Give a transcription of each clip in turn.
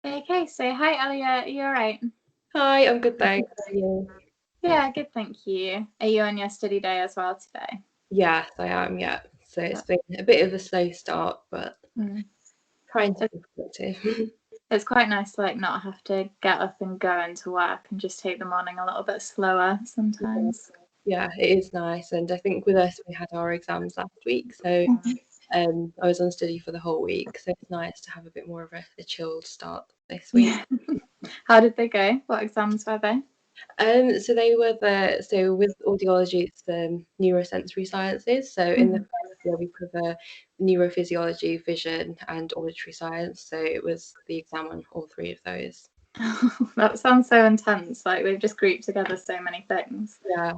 Okay, so hi Alia, are you alright? Hi, I'm good, thanks. How are you? Yeah, good, thank you. Are you on your study day as well today? Yes, I am, yeah. So it's been a bit of a slow start, but Mm. trying to be productive. It's quite nice to not have to get up and go into work and just take the morning a little bit slower sometimes. Yeah, it is nice. And I think with us, we had our exams last week. So I was on study for the whole week. So it's nice to have a bit more of a chilled start this week. Yeah. How did they go? What exams were they? So they were with audiology, it's neurosensory sciences. So in the first year, we cover neurophysiology, vision, and auditory science. So it was the exam on all three of those. That sounds so intense. Like they've just grouped together so many things. Yeah,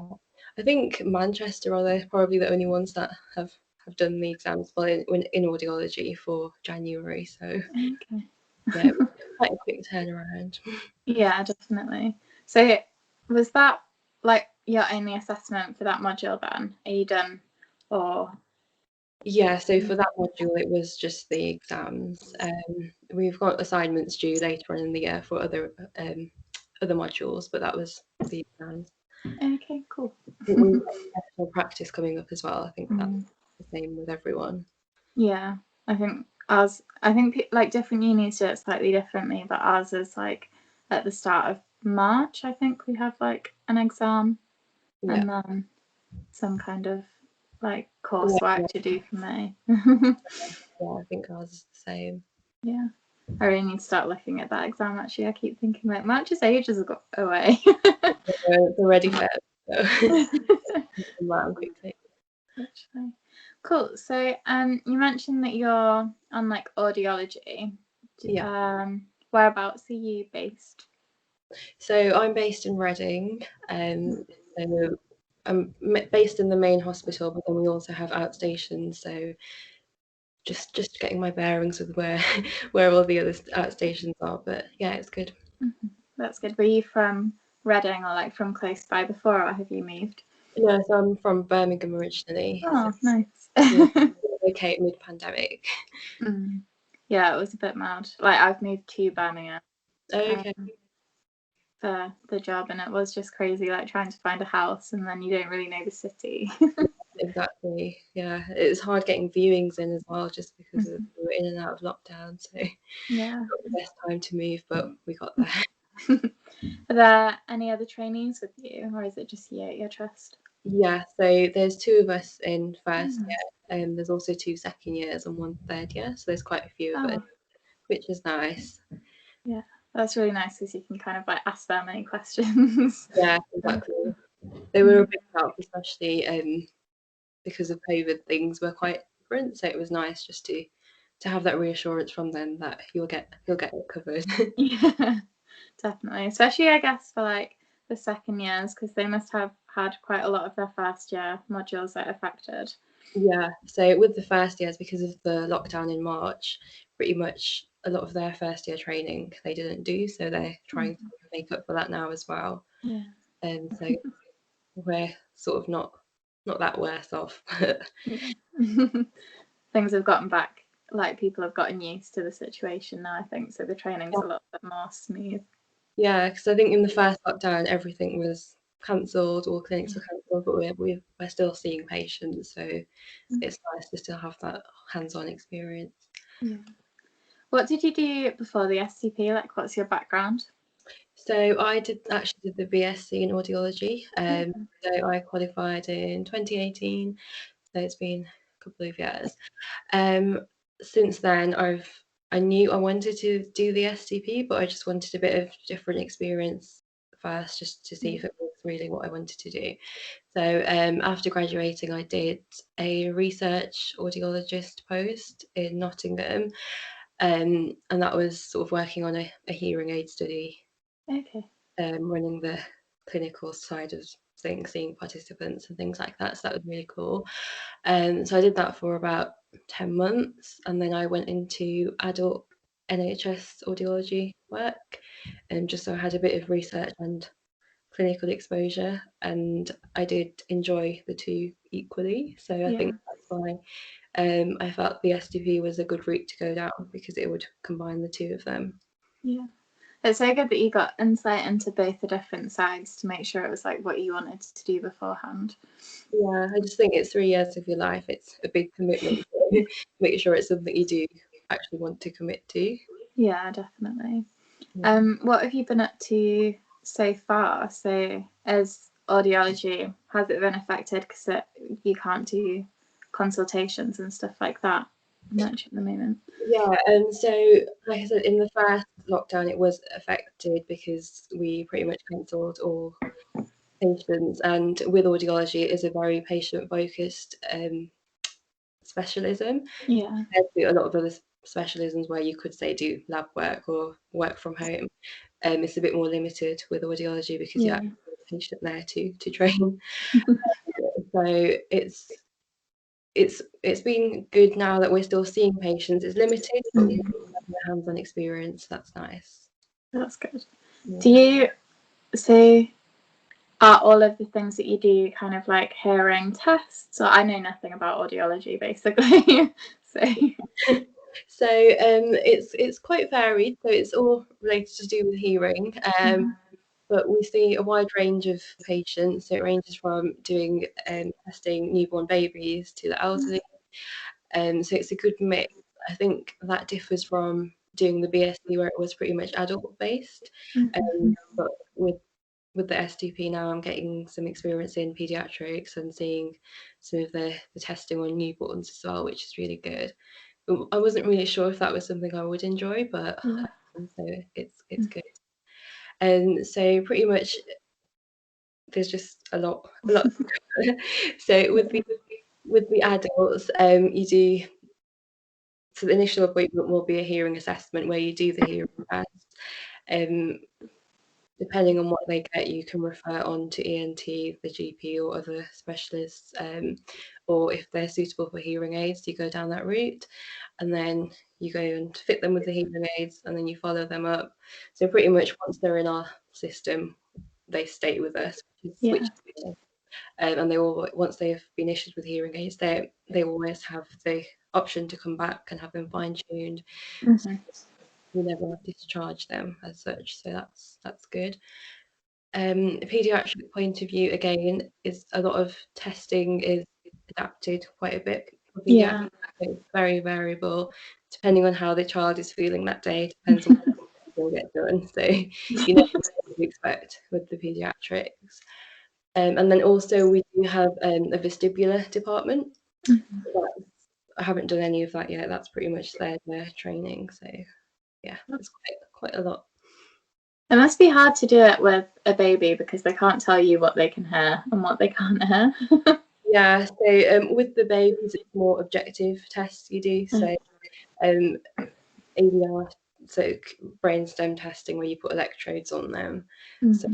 I think Manchester are probably the only ones that have done the exams in audiology for January. So Okay. yeah, it was quite a quick turnaround. Yeah, definitely. So was that like your only assessment for that module then? Are you done? Or Yeah, so for that module, it was just the exams. We've got assignments due later on in the year for other modules, but that was the exams. okay, cool. We've got professional practice coming up as well. I think that's Mm. the same with everyone. Yeah, I think like different unis do it slightly differently, but ours is like at the start of March. I think we have like an exam Yeah, and then some kind of like yeah, coursework yeah, to do for May. yeah, I think ours is the same. Yeah, I really need to start looking at that exam. Actually, I keep thinking like March is ages away. It's already fair. So around quickly. Literally. Cool. So, you mentioned that you're on like audiology. Yeah. Whereabouts are you based? So I'm based in Reading. So I'm based in the main hospital, but then we also have outstations. So just getting my bearings with where where all the other outstations are. But yeah, it's good. Mm-hmm. That's good. Were you from Reading or like from close by before, or have you moved? No, so I'm from Birmingham originally. So Oh, nice. we relocated mid-pandemic. Mm. Yeah, it was a bit mad. Like I've moved to Birmingham Okay. for the job, and it was just crazy. Like trying to find a house, and then you don't really know the city. Exactly. Yeah, it's hard getting viewings in as well, just because we were in and out of lockdown. So Yeah. not the best time to move, but we got there. Are there any other trainees with you, or is it just you at your trust? Yeah, so there's two of us in first year, and there's also two second years and one third year. So there's quite a few of us, Oh, which is nice. yeah, that's really nice because you can kind of like ask them any questions. Yeah, exactly. They were a big help, especially because of COVID. Things were quite different, so it was nice just to have that reassurance from them that you'll get it covered. Yeah, definitely. Especially, I guess, for like the second years because they must have had quite a lot of their first year modules that affected. Yeah, so with the first years, because of the lockdown in March, pretty much a lot of their first year training they didn't do, so they're trying to make up for that now as well. Yeah. And so we're sort of not that worse off. Yeah. Things have gotten back, like people have gotten used to the situation now, I think, so the training's a little bit more smooth. Yeah, because I think in the first lockdown everything was cancelled, all clinics were cancelled, but we're still seeing patients, so it's nice to still have that hands-on experience. Yeah. What did you do before the STP? Like, what's your background? So I actually did the BSc in audiology. So I qualified in 2018. So it's been a couple of years. Since then, I knew I wanted to do the STP, but I just wanted a bit of different experience first, just to see if it was really what I wanted to do. So after graduating, I did a research audiologist post in Nottingham, and that was sort of working on a hearing aid study, Okay. running the clinical side of things, seeing participants and things like that. So that was really cool. So I did that for about 10 months, and then I went into adult NHS audiology work, and just so I had a bit of research and clinical exposure, and I did enjoy the two equally. So I Yeah. think that's why I felt the STP was a good route to go down because it would combine the two of them. Yeah. It's so good that you got insight into both the different sides to make sure it was like what you wanted to do beforehand. Yeah, I just think it's 3 years of your life. It's a big commitment. So make sure it's something you do actually want to commit to. Yeah, definitely. Yeah. What have you been up to so far? So, as audiology, has it been affected because you can't do consultations and stuff like that much at the moment? Yeah, so like I said, in the first lockdown, it was affected because we pretty much cancelled all patients, and with audiology, it is a very patient-focused specialism. Yeah. Compared to a lot of other specialisms where you could say do lab work or work from home, it's a bit more limited with audiology because you Yeah. actually have a patient there to train. So it's been good now that we're still seeing patients. It's limited, but we have a hands-on experience. That's nice. That's good. Do Yeah. you, so are all of the things that you do kind of like hearing tests? So I know nothing about audiology basically. So it's quite varied. So it's all related to do with hearing. But we see a wide range of patients. So it ranges from doing testing newborn babies to the elderly. So it's a good mix. I think that differs from doing the BSc where it was pretty much adult based. But with the STP now, I'm getting some experience in paediatrics and seeing some of the testing on newborns as well, which is really good. I wasn't really sure if that was something I would enjoy, but so it's good. And so pretty much there's just a lot. So with the adults, you do so the initial appointment will be a hearing assessment where you do the hearing test. Um, Depending on what they get, you can refer on to ENT, the GP, or other specialists. Or if they're suitable for hearing aids, you go down that route, and then you go and fit them with the hearing aids, and then you follow them up. So pretty much once they're in our system, they stay with us, which is good. And they all once they have been issued with hearing aids, they always have the option to come back and have them fine tuned. So we never discharge them as such. So that's good. A paediatric point of view again is a lot of testing is adapted quite a bit for paediatrics. Yeah. So it's very variable depending on how the child is feeling that day. Depends on what will get done. So you never know what to expect with the paediatrics. And then also we do have a vestibular department. I haven't done any of that yet. That's pretty much their training. So yeah, it's quite a lot. It must be hard to do it with a baby because they can't tell you what they can hear and what they can't hear. Yeah, so with the babies, it's more objective tests you do. So ADR, so brainstem testing where you put electrodes on them. So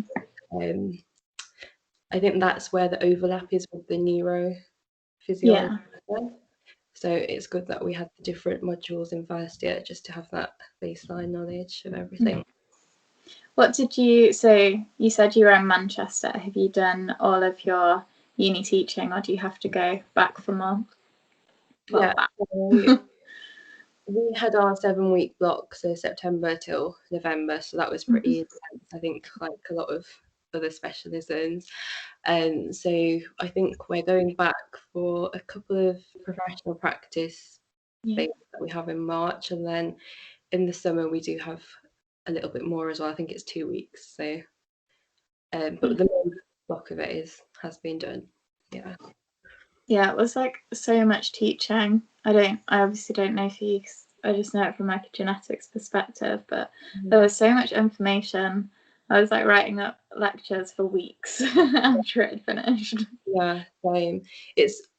I think that's where the overlap is with the neurophysiology. Yeah. So it's good that we had the different modules in first year just to have that baseline knowledge of everything. What did you, so you said you were in Manchester. Have you done all of your uni teaching or do you have to go back for more? Yeah, we had our 7-week block, so September till November, so that was pretty intense, I think, like a lot of other specialisms. So I think we're going back for a couple of professional practice things that we have in March, and then in the summer we do have a little bit more as well. I think it's 2 weeks. So, but the main block of it has been done. Yeah. Yeah, it was like so much teaching. I obviously don't know if you, I just know it from like a genetics perspective, but there was so much information. I was like writing up lectures for weeks after it had finished. Yeah, same.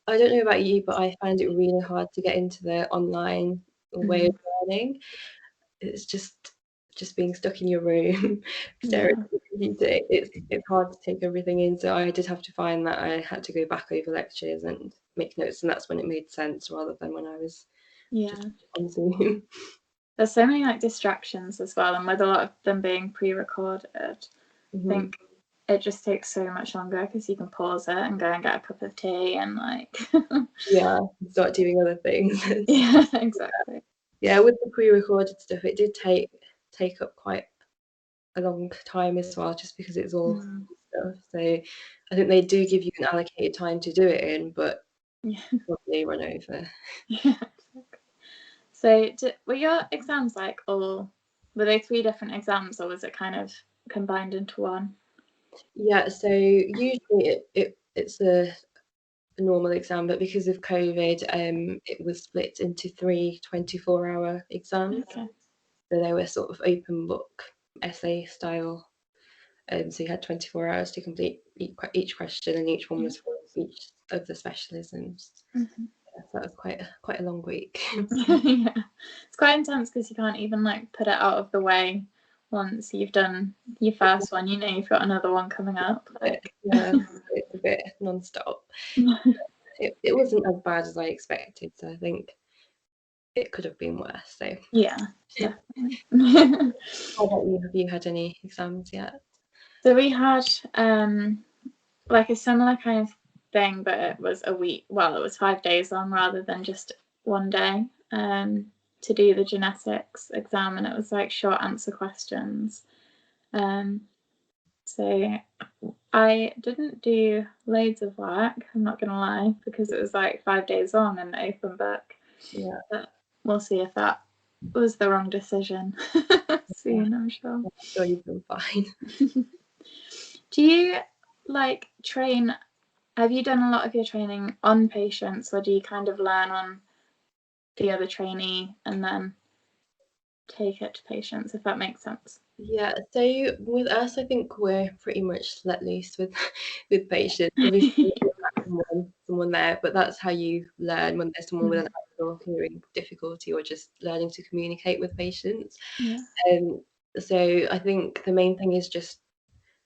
I don't know about you, but I find it really hard to get into the online way of learning. It's just being stuck in your room, staring at the computer. It's hard to take everything in. So I did have to find that I had to go back over lectures and make notes, and that's when it made sense rather than when I was just on Zoom. There's so many like distractions as well, and with a lot of them being pre-recorded, I think it just takes so much longer because you can pause it and go and get a cup of tea and like start doing other things. Yeah, exactly. Yeah, with the pre-recorded stuff, it did take take up quite a long time as well, just because it's all stuff. So I think they do give you an allocated time to do it in, but probably run over. Yeah. So were your exams like all, were they 3 different exams, or was it kind of combined into one? Yeah, so usually it's a normal exam, but because of COVID, it was split into 3 24-hour exams. Okay. So they were sort of open book essay style. So you had 24 hours to complete each question, and each one was for each of the specialisms. Yeah, so that was quite a long week. Yeah, it's quite intense because you can't even like put it out of the way once you've done your first one. You know you've got another one coming up. Like. Yeah, it's a bit non-stop. It wasn't as bad as I expected, so I think it could have been worse. So yeah, definitely. How about you? Have you had any exams yet? So we had like a similar kind of thing, but it was a week. Well, it was 5 days long rather than just one day to do the genetics exam, and it was like short answer questions. So I didn't do loads of work, I'm not gonna lie, because it was like 5 days long and open book. Yeah. But we'll see if that was the wrong decision soon, I'm sure. I'm sure you've been fine. Do you like train? Have you done a lot of your training on patients, or do you kind of learn on the other trainee and then take it to patients, if that makes sense? Yeah, so with us, I think we're pretty much let loose with with patients. Obviously, you have someone there, but that's how you learn when there's someone with an actual hearing difficulty or just learning to communicate with patients. Yeah. So I think the main thing is just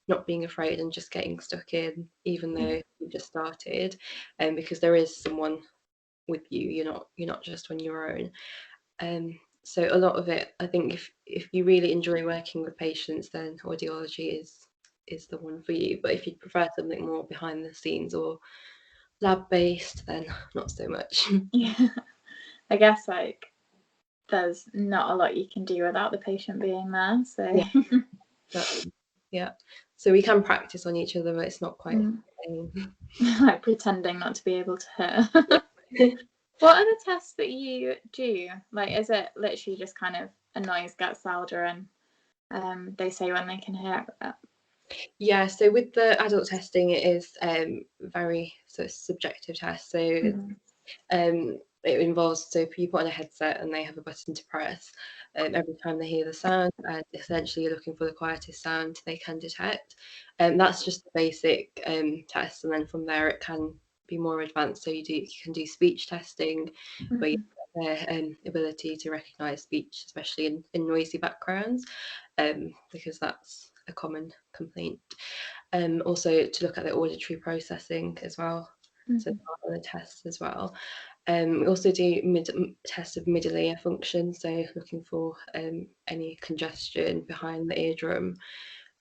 not being afraid and just getting stuck in, even though you just started, because there is someone with you. You're not just on your own. So a lot of it, I think, if you really enjoy working with patients, then audiology is the one for you. But if you prefer something more behind the scenes or lab based, then not so much. Yeah. I guess like there's not a lot you can do without the patient being there. So yeah. So we can practice on each other, but it's not quite the same. Like pretending not to be able to hear. What are the tests that you do? Like, is it literally just kind of a noise gets louder and they say when they can hear it? Yeah, so with the adult testing, it is very sort of subjective test. So it involves, so you put on a headset and they have a button to press every time they hear the sound, and essentially you're looking for the quietest sound they can detect. And that's just the basic test, and then from there it can be more advanced. So you can do speech testing, where you have their ability to recognise speech, especially in noisy backgrounds, because that's a common complaint. Also to look at the auditory processing as well, so on the tests as well. We also do tests of middle ear function, so looking for any congestion behind the eardrum.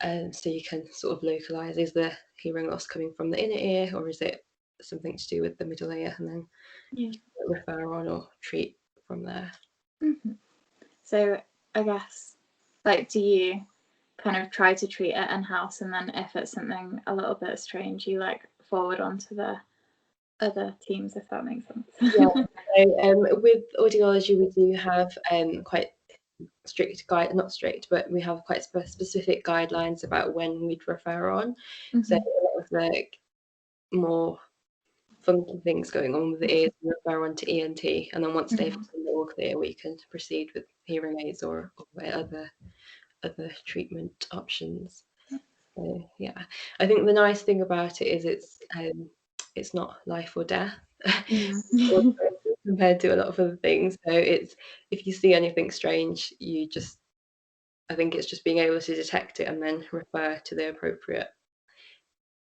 So you can sort of localise, is the hearing loss coming from the inner ear, or is it something to do with the middle ear, and then refer on or treat from there. So I guess, like, do you kind of try to treat it in-house, and then if it's something a little bit strange, you like forward on to the other teams, if that makes sense? Yeah, so with audiology we do have quite strict not strict, but we have quite specific guidelines about when we'd refer on. So a lot of the more funky things going on with the ears, we refer on to ENT, and then once they've been all clear, we can proceed with hearing aids or other treatment options. So yeah, I think the nice thing about it is it's not life or death compared to a lot of other things. So it's, if you see anything strange, I think it's just being able to detect it and then refer to the appropriate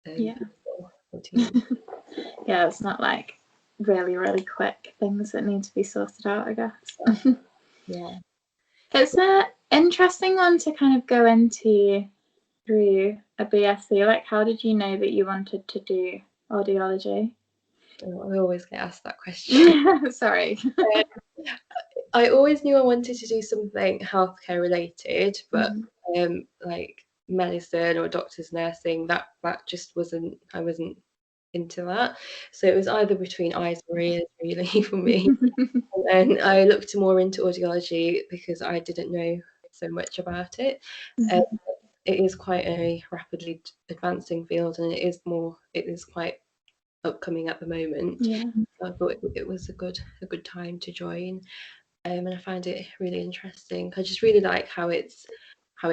people or team. Yeah, it's not like really quick things that need to be sorted out, I guess. Yeah. It's an interesting one to kind of go into through a BSc. Like, how did you know that you wanted to do audiology? I always get asked that question. Sorry. I always knew I wanted to do something healthcare related, but like medicine or doctor's nursing, that just wasn't, I wasn't into that. So it was either between eyes or ears really for me. And then I looked more into audiology because I didn't know so much about it. Um, it is quite a rapidly advancing field, and it is quite upcoming at the moment. Yeah. So I thought it was a good time to join, and I found it really interesting. I just really like how it's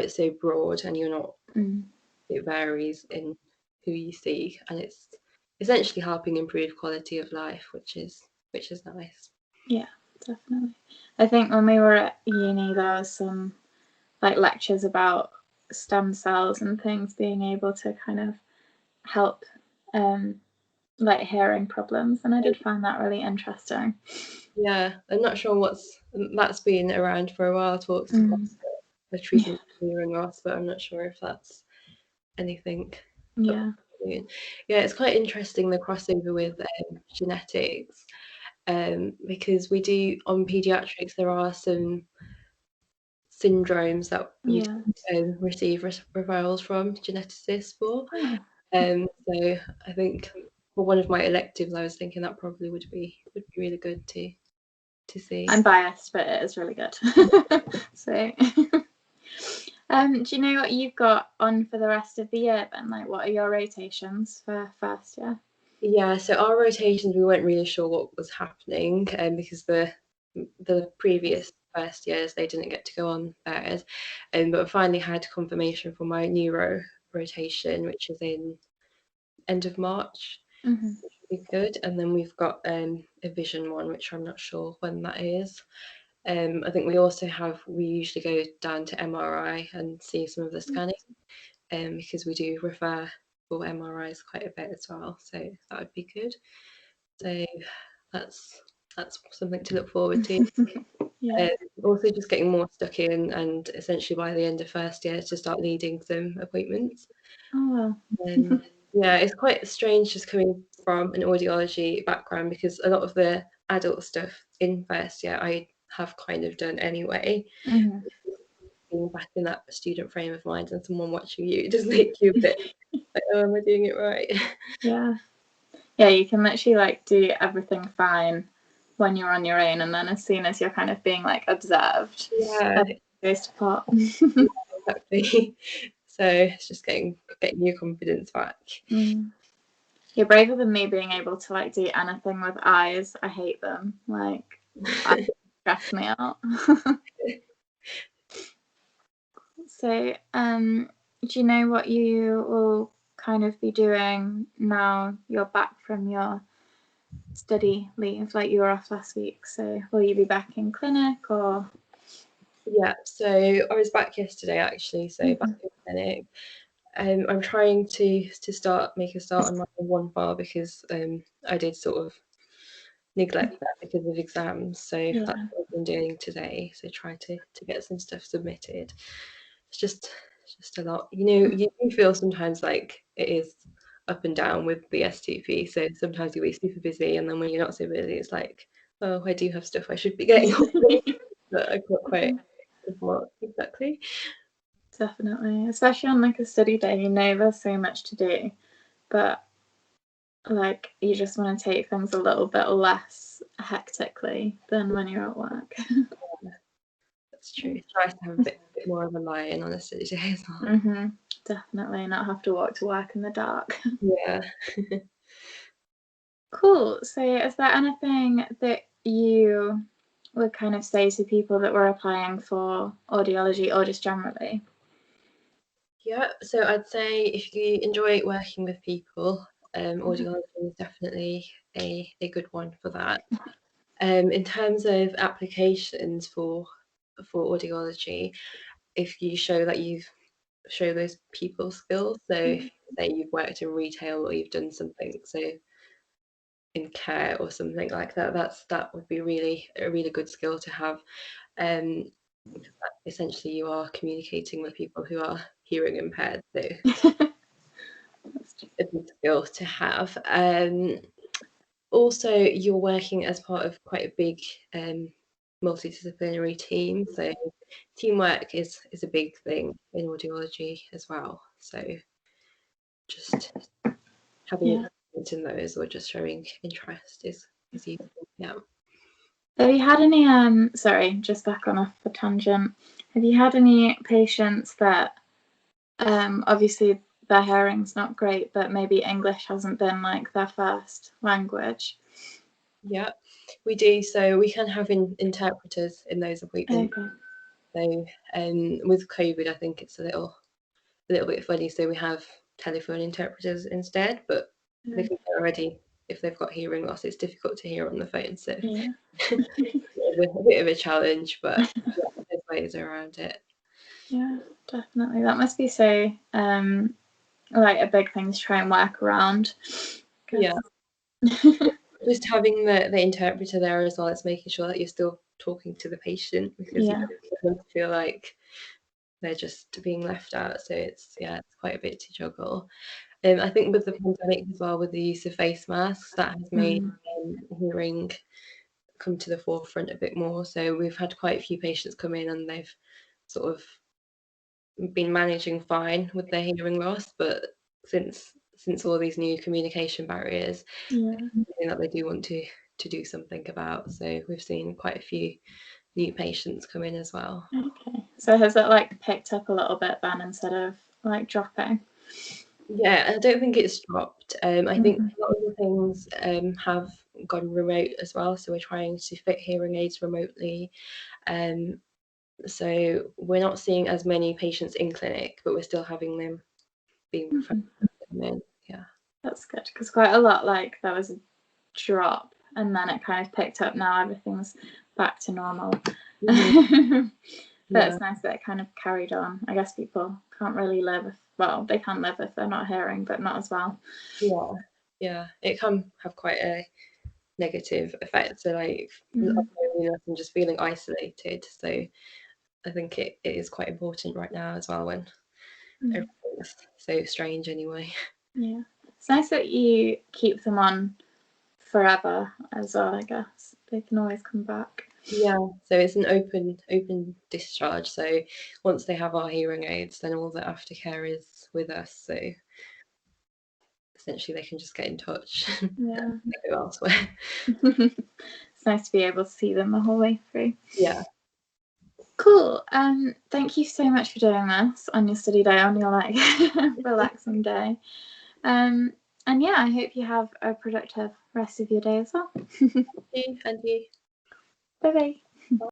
so broad, and you're not. It varies in who you see, and it's essentially helping improve quality of life, which is nice. Yeah, definitely. I think when we were at uni, there was some like lectures about stem cells and things being able to kind of help like hearing problems, and I did find that really interesting. Yeah, I'm not sure that's been around for a while. Talks about the treatment of hearing loss, but I'm not sure if that's anything. Yeah. Yeah, it's quite interesting, the crossover with genetics, because we do on paediatrics, there are some syndromes that we receive referrals from geneticists for. So I think for one of my electives, I was thinking that probably would be really good to see. I'm biased, but it is really good. So, do you know what you've got on for the rest of the year then? Like, what are your rotations for first year? Yeah, so our rotations, we weren't really sure what was happening, because the previous first years they didn't get to go on theirs, but I finally had confirmation for my neuro rotation, which is in end of March. Which would be good. And then we've got a vision one, which I'm not sure when that is. I think we usually go down to MRI and see some of the scanning, because we do refer for MRIs quite a bit as well, so that would be good. So that's something to look forward to. Also just getting more stuck in, and essentially by the end of first year to start leading some appointments. Yeah, it's quite strange just coming from an audiology background, because a lot of the adult stuff in first year I have kind of done anyway. Being back in that student frame of mind and someone watching you, it does make you a bit like, oh, am I doing it right? Yeah, you can literally like do everything fine when you're on your own, and then as soon as you're kind of being like observed, it goes to pot. Exactly. So it's just getting your confidence back. You're braver than me being able to like do anything with eyes. I hate them. Like, eyes stress me out. So, do you know what you will kind of be doing now you're back from your study leave? Like, you were off last week, so will you be back in clinic or? Yeah, so I was back yesterday actually, so back in clinic. I'm trying to make a start on my one file, because I did sort of neglect that because of exams. So that's what I've been doing today. So try to get some stuff submitted. It's just a lot. You know, you do feel sometimes like it is up and down with the STP. So sometimes you'll be super busy, and then when you're not so busy, it's like, oh, I do have stuff I should be getting on with, but I can't quite what exactly. Definitely, especially on like a study day, you know there's so much to do, but like you just want to take things a little bit less hectically than when you're at work. That's true. It's nice to have a bit more of a lie-in on a study day as well. Definitely, not have to walk to work in the dark. Yeah. Cool. So is there anything that you would kind of say to people that were applying for audiology, or just generally? Yeah, so I'd say if you enjoy working with people, audiology is definitely a good one for that. In terms of applications for audiology, if you show that you've show those people skills, so if you say you've worked in retail, or you've done something so in care or something like that, that would be a really good skill to have. Essentially you are communicating with people who are hearing impaired, so a good skill to have. Also, you're working as part of quite a big multidisciplinary team, so teamwork is a big thing in audiology as well. So just having experience in those or just showing interest is useful. Yeah. Have you had any sorry, just back on off the tangent, have you had any patients that obviously their hearing's not great, but maybe English hasn't been like their first language? Yeah, we do. So we can have interpreters in those appointments. Okay. So with COVID, I think it's a little bit funny. So we have telephone interpreters instead, but they think they're already, if they've got hearing loss, it's difficult to hear on the phone. So Yeah. a bit of a challenge, but yeah, there's ways around it. Yeah, definitely. That must be so like a big thing to try and work around. Yeah. Just having the interpreter there as well, it's making sure that you're still talking to the patient, because you don't want them to feel like they're just being left out. So it's quite a bit to juggle. I think with the pandemic as well, with the use of face masks, that has made hearing come to the forefront a bit more. So we've had quite a few patients come in and they've sort of been managing fine with their hearing loss, but since all these new communication barriers, it's something that they do want to do something about. So we've seen quite a few new patients come in as well. Okay, so has it like picked up a little bit then instead of like dropping? Yeah, I don't think it's dropped. I think a lot of the things have gone remote as well. So we're trying to fit hearing aids remotely. So we're not seeing as many patients in clinic, but we're still having them being referred to come in. Yeah. That's good, because quite a lot, like there was a drop and then it kind of picked up. Now everything's back to normal. But it's nice that it kind of carried on. I guess people can't really live if, well, they can live if they're not hearing, but not as well. Yeah, it can have quite a negative effect. So like loneliness and just feeling isolated. So I think it is quite important right now as well, when everything's so strange anyway. Yeah, it's nice that you keep them on forever as well. I guess they can always come back. Yeah, so it's an open discharge. So once they have our hearing aids, then all the aftercare is with us. So essentially, they can just get in touch. Yeah. And go elsewhere. It's nice to be able to see them the whole way through. Yeah. Cool. Thank you so much for doing this on your study day, on your like relaxing day. And yeah, I hope you have a productive rest of your day as well. And you. Bye bye.